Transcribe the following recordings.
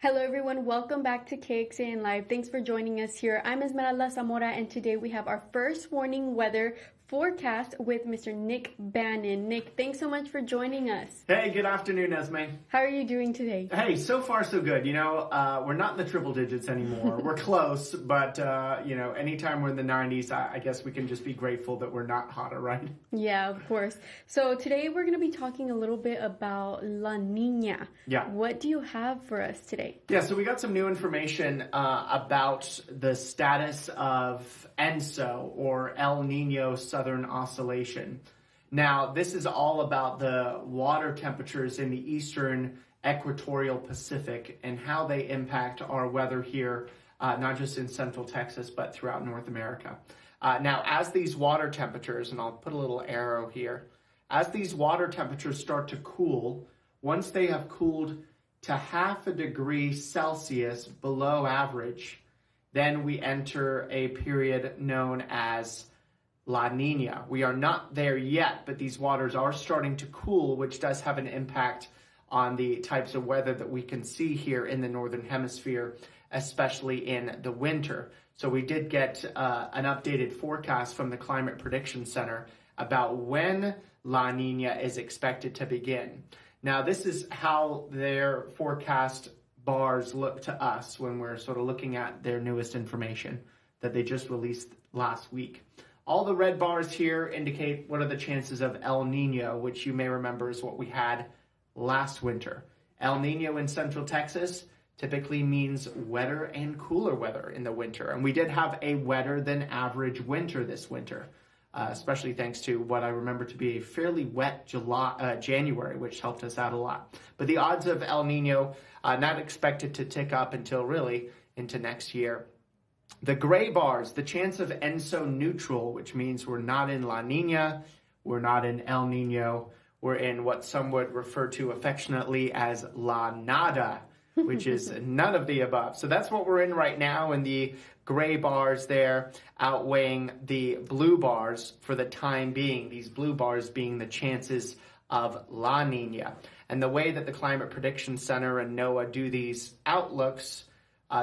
Hello everyone, welcome back to KXAN Live. Thanks for joining us here. I'm Esmeralda Zamora and today we have our first warning weather forecast with Mr. Nick Bannin. Nick, thanks so much for joining us. Hey, good afternoon, Esme. How are you doing today? Hey, so far so good. You know, we're not in the triple digits anymore. We're close, but anytime we're in the 90s, I guess we can just be grateful that we're not hotter, right? Yeah, of course. So today we're going to be talking a little bit about La Niña. Yeah. What do you have for us today? Yeah, so we got some new information about the status of ENSO, or El Niño-Southern Oscillation. Now, this is all about the water temperatures in the eastern equatorial Pacific and how they impact our weather here, not just in central Texas, but throughout North America. Now, as these water temperatures, and I'll put a little arrow here, as these water temperatures start to cool, once they have cooled to 0.5 degrees Celsius below average, then we enter a period known as La Niña. We are not there yet, but these waters are starting to cool, which does have an impact on the types of weather that we can see here in the Northern Hemisphere, especially in the winter. So we did get an updated forecast from the Climate Prediction Center about when La Niña is expected to begin. Now, this is how their forecast bars look to us when we're sort of looking at their newest information that they just released last week. All the red bars here indicate what are the chances of El Nino, which you may remember is what we had last winter. El Nino in central Texas typically means wetter and cooler weather in the winter. And we did have a wetter than average winter this winter, especially thanks to what I remember to be a fairly wet January, which helped us out a lot. But the odds of El Nino not expected to tick up until really into next year. The gray bars, the chance of ENSO neutral, which means we're not in La Niña, we're not in El Nino, we're in what some would refer to affectionately as La Nada, which is none of the above. So that's what we're in right now, and the gray bars there outweighing the blue bars for the time being, these blue bars being the chances of La Niña. And the way that the Climate Prediction Center and NOAA do these outlooks,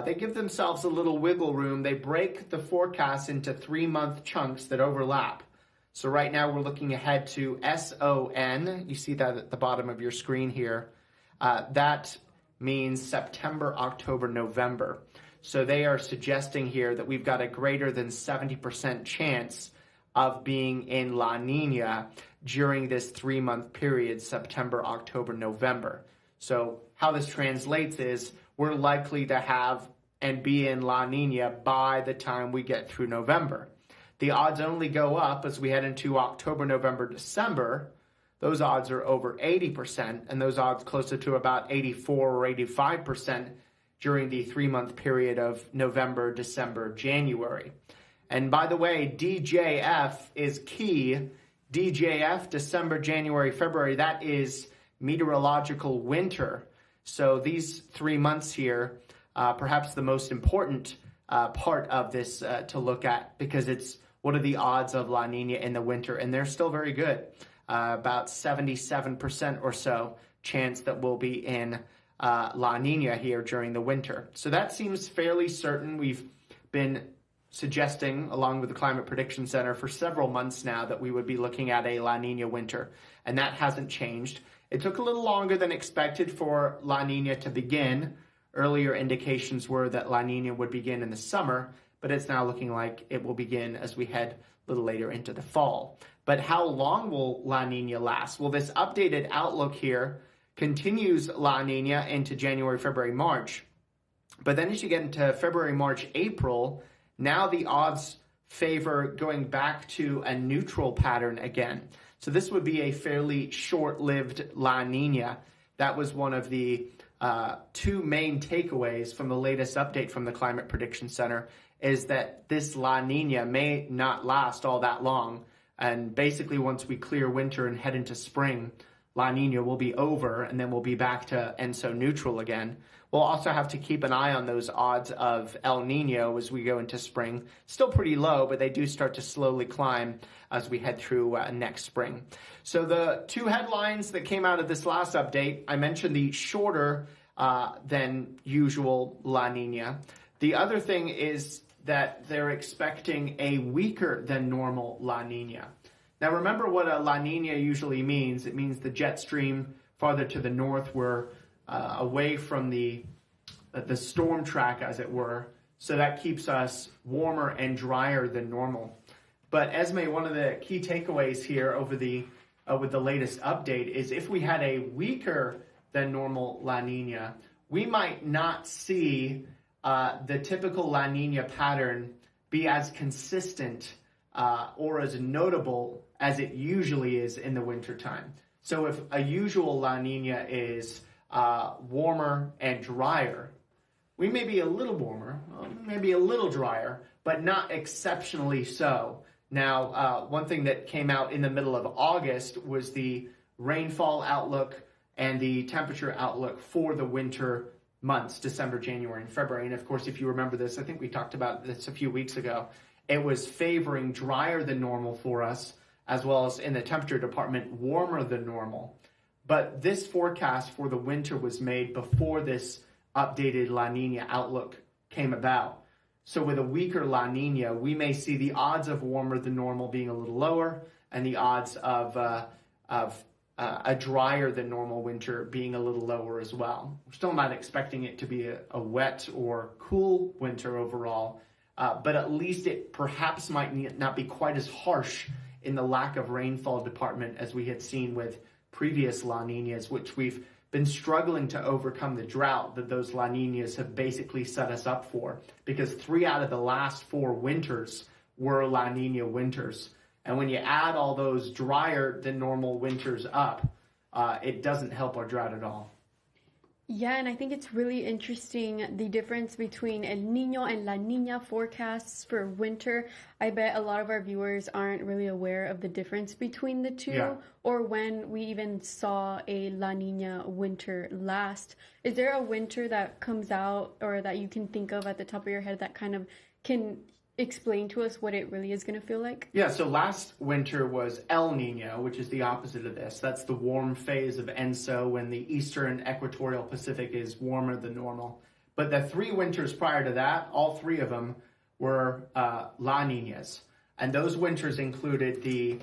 they give themselves a little wiggle room. They break the forecast into 3-month chunks that overlap. So right now we're looking ahead to SON. You see that at the bottom of your screen here. That means September, October, November. So they are suggesting here that we've got a greater than 70% chance of being in La Niña during this 3-month period, September, October, November. So how this translates is we're likely to have and be in La Niña by the time we get through November. The odds only go up as we head into October, November, December. Those odds are over 80%, and those odds closer to about 84 or 85% during the 3-month period of November, December, January. And by the way, DJF is key. DJF, December, January, February, that is meteorological winter. So these 3 months here, perhaps the most important part of this to look at, because it's what are the odds of La Niña in the winter, and they're still very good. About 77% or so chance that we'll be in La Niña here during the winter. So that seems fairly certain. We've been suggesting, along with the Climate Prediction Center, for several months now that we would be looking at a La Niña winter, and that hasn't changed. It took a little longer than expected for La Niña to begin. Earlier indications were that La Niña would begin in the summer, but it's now looking like it will begin as we head a little later into the fall. But how long will La Niña last? Well, this updated outlook here continues La Niña into January, February, March. But then as you get into February, March, April, now the odds favor going back to a neutral pattern again. So this would be a fairly short-lived La Niña. That was one of the two main takeaways from the latest update from the Climate Prediction Center, is that this La Niña may not last all that long. And basically, once we clear winter and head into spring, La Niña will be over, and then we'll be back to ENSO neutral again. We'll also have to keep an eye on those odds of El Nino as we go into spring. Still pretty low, but they do start to slowly climb as we head through next spring. So the two headlines that came out of this last update, I mentioned the shorter than usual La Nina. The other thing is that they're expecting a weaker than normal La Nina. Now remember what a La Nina usually means. It means the jet stream farther to the north. We're away from the storm track, as it were. So that keeps us warmer and drier than normal. But Esme, one of the key takeaways here over the with the latest update is if we had a weaker than normal La Nina, we might not see the typical La Nina pattern be as consistent or as notable as it usually is in the wintertime. So if a usual La Nina is warmer and drier, we may be a little warmer, maybe a little drier, but not exceptionally so. Now, one thing that came out in the middle of August was the rainfall outlook and the temperature outlook for the winter months, December, January, and February. And of course, if you remember this, I think we talked about this a few weeks ago, it was favoring drier than normal for us, as well as in the temperature department, warmer than normal. But this forecast for the winter was made before this updated La Nina outlook came about. So with a weaker La Nina, we may see the odds of warmer than normal being a little lower, and the odds of a drier than normal winter being a little lower as well. We're still not expecting it to be a wet or cool winter overall, but at least it perhaps might not be quite as harsh in the lack of rainfall department as we had seen with previous La Ninas, which we've been struggling to overcome the drought that those La Ninas have basically set us up for, because 3 out of the last 4 winters were La Nina winters. And when you add all those drier than normal winters up, it doesn't help our drought at all. Yeah, and I think it's really interesting the difference between El Niño and La Nina forecasts for winter. I bet a lot of our viewers aren't really aware of the difference between the two, or when we even saw a La Nina winter last. Is there a winter that comes out or that you can think of at the top of your head that kind of can explain to us what it really is going to feel like? Yeah, so last winter was El Nino, which is the opposite of this. That's the warm phase of ENSO when the eastern equatorial Pacific is warmer than normal. But the 3 winters prior to that, all 3 of them were La Ninas. And those winters included the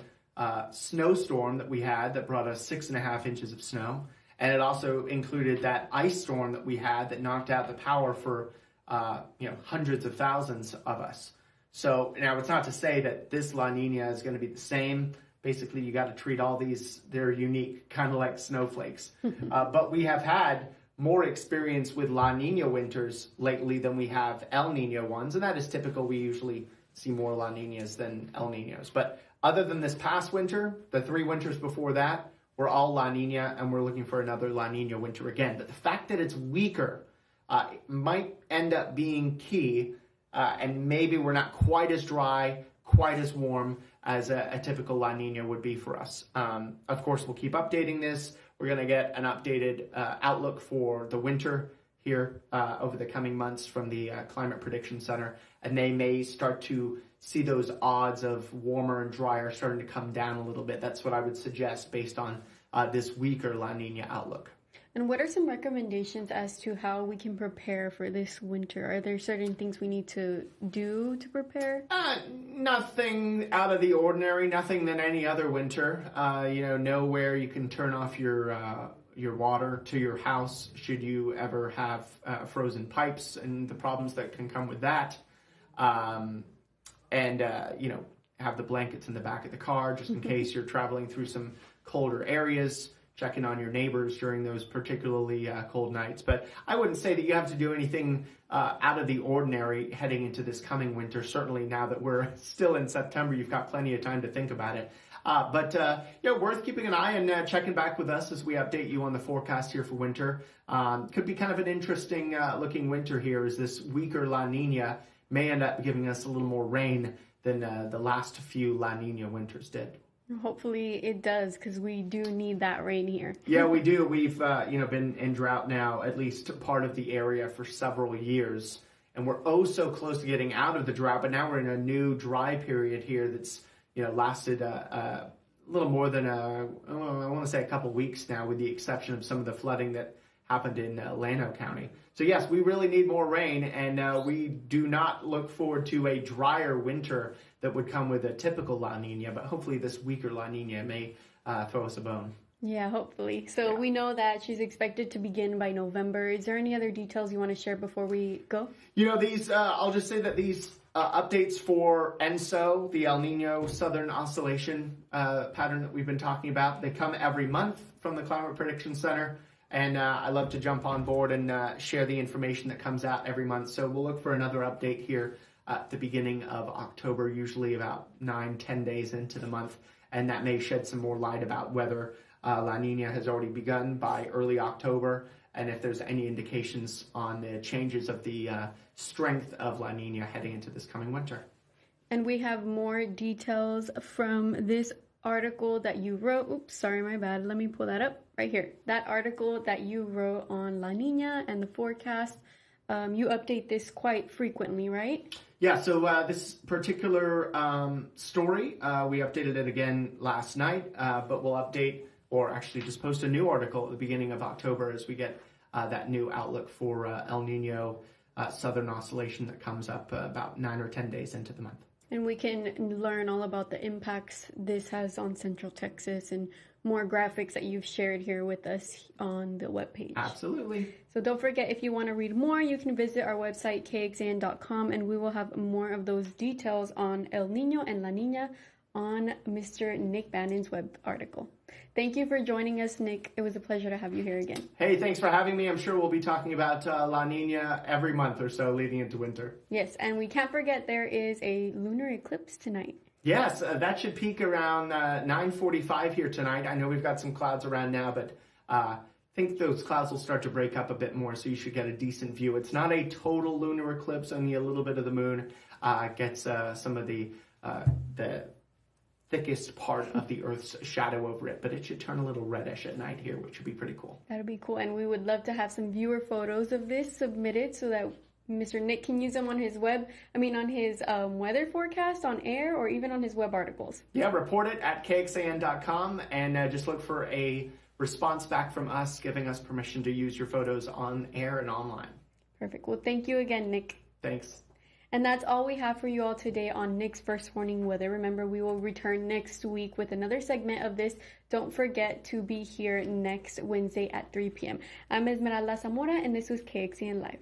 snowstorm that we had that brought us 6.5 inches of snow. And it also included that ice storm that we had that knocked out the power for hundreds of thousands of us. So now it's not to say that this La Nina is going to be the same. Basically, you got to treat all these, they're unique, kind of like snowflakes. But we have had more experience with La Nina winters lately than we have El Nino ones. And that is typical. We usually see more La Ninas than El Ninos. But other than this past winter, the 3 winters before that were all La Nina, and we're looking for another La Nina winter again. But the fact that it's weaker might end up being key. And maybe we're not quite as dry, quite as warm as a typical La Nina would be for us. Of course, we'll keep updating this. We're going to get an updated outlook for the winter here over the coming months from the Climate Prediction Center. And they may start to see those odds of warmer and drier starting to come down a little bit. That's what I would suggest based on this weaker La Nina outlook. And what are some recommendations as to how we can prepare for this winter? Are there certain things we need to do to prepare? Nothing out of the ordinary, nothing than any other winter. Know where you can turn off your water to your house should you ever have frozen pipes and the problems that can come with that. Have the blankets in the back of the car just in case you're traveling through some colder areas. Check in on your neighbors during those particularly cold nights. But I wouldn't say that you have to do anything out of the ordinary heading into this coming winter. Certainly now that we're still in September, you've got plenty of time to think about it. But worth keeping an eye and checking back with us as we update you on the forecast here for winter. Could be kind of an interesting looking winter here, as this weaker La Nina may end up giving us a little more rain than the last few La Nina winters did. Hopefully it does, because we do need that rain here. Yeah, we do. We've been in drought now, at least part of the area, for several years. And we're so close to getting out of the drought, but now we're in a new dry period here that's lasted a little more than I want to say a couple weeks now, with the exception of some of the flooding that happened in Llano County. So yes, we really need more rain, and we do not look forward to a drier winter that would come with a typical La Nina, but hopefully this weaker La Nina may throw us a bone. Yeah, hopefully. So we know that she's expected to begin by November. Is there any other details you want to share before we go? You know, these, I'll just say that these updates for ENSO, the El Niño-Southern Oscillation pattern that we've been talking about, they come every month from the Climate Prediction Center. And I love to jump on board and share the information that comes out every month. So we'll look for another update here at the beginning of October, usually about 9-10 days into the month. And that may shed some more light about whether La Nina has already begun by early October, and if there's any indications on the changes of the strength of La Nina heading into this coming winter. And we have more details from this article that you wrote. Oops, sorry, my bad. Let me pull that up right here. That article that you wrote on La Nina and the forecast. You update this quite frequently, right? Yeah, so this particular story, we updated it again last night, but we'll update, or actually just post a new article at the beginning of October as we get that new outlook for El Nino Southern Oscillation that comes up about 9 or 10 days into the month. And we can learn all about the impacts this has on Central Texas and more graphics that you've shared here with us on the webpage. Absolutely. So don't forget, if you want to read more, you can visit our website, KXAN.com, and we will have more of those details on El Nino and La Nina on Mr. Nick Bannin's web article. Thank you for joining us, Nick. It was a pleasure to have you here again. Hey, thanks for having me. I'm sure we'll be talking about La Nina every month or so leading into winter. Yes, and we can't forget there is a lunar eclipse tonight. Yes, that should peak around 9:45 here tonight. I know we've got some clouds around now, but I think those clouds will start to break up a bit more, so you should get a decent view. It's not a total lunar eclipse, only a little bit of the moon gets some of the thickest part of the Earth's shadow over it, but it should turn a little reddish at night here, which would be pretty cool. That'd be cool, and we would love to have some viewer photos of this submitted so that Mr. Nick can use them on his on his weather forecast on air, or even on his web articles. Yeah, report it at KXAN.com and just look for a response back from us giving us permission to use your photos on air and online. Perfect. Well, thank you again, Nick. Thanks. And that's all we have for you all today on Nick's First Warning Weather. Remember, we will return next week with another segment of this. Don't forget to be here next Wednesday at 3 p.m. I'm Esmeralda Zamora, and this was KXAN Live.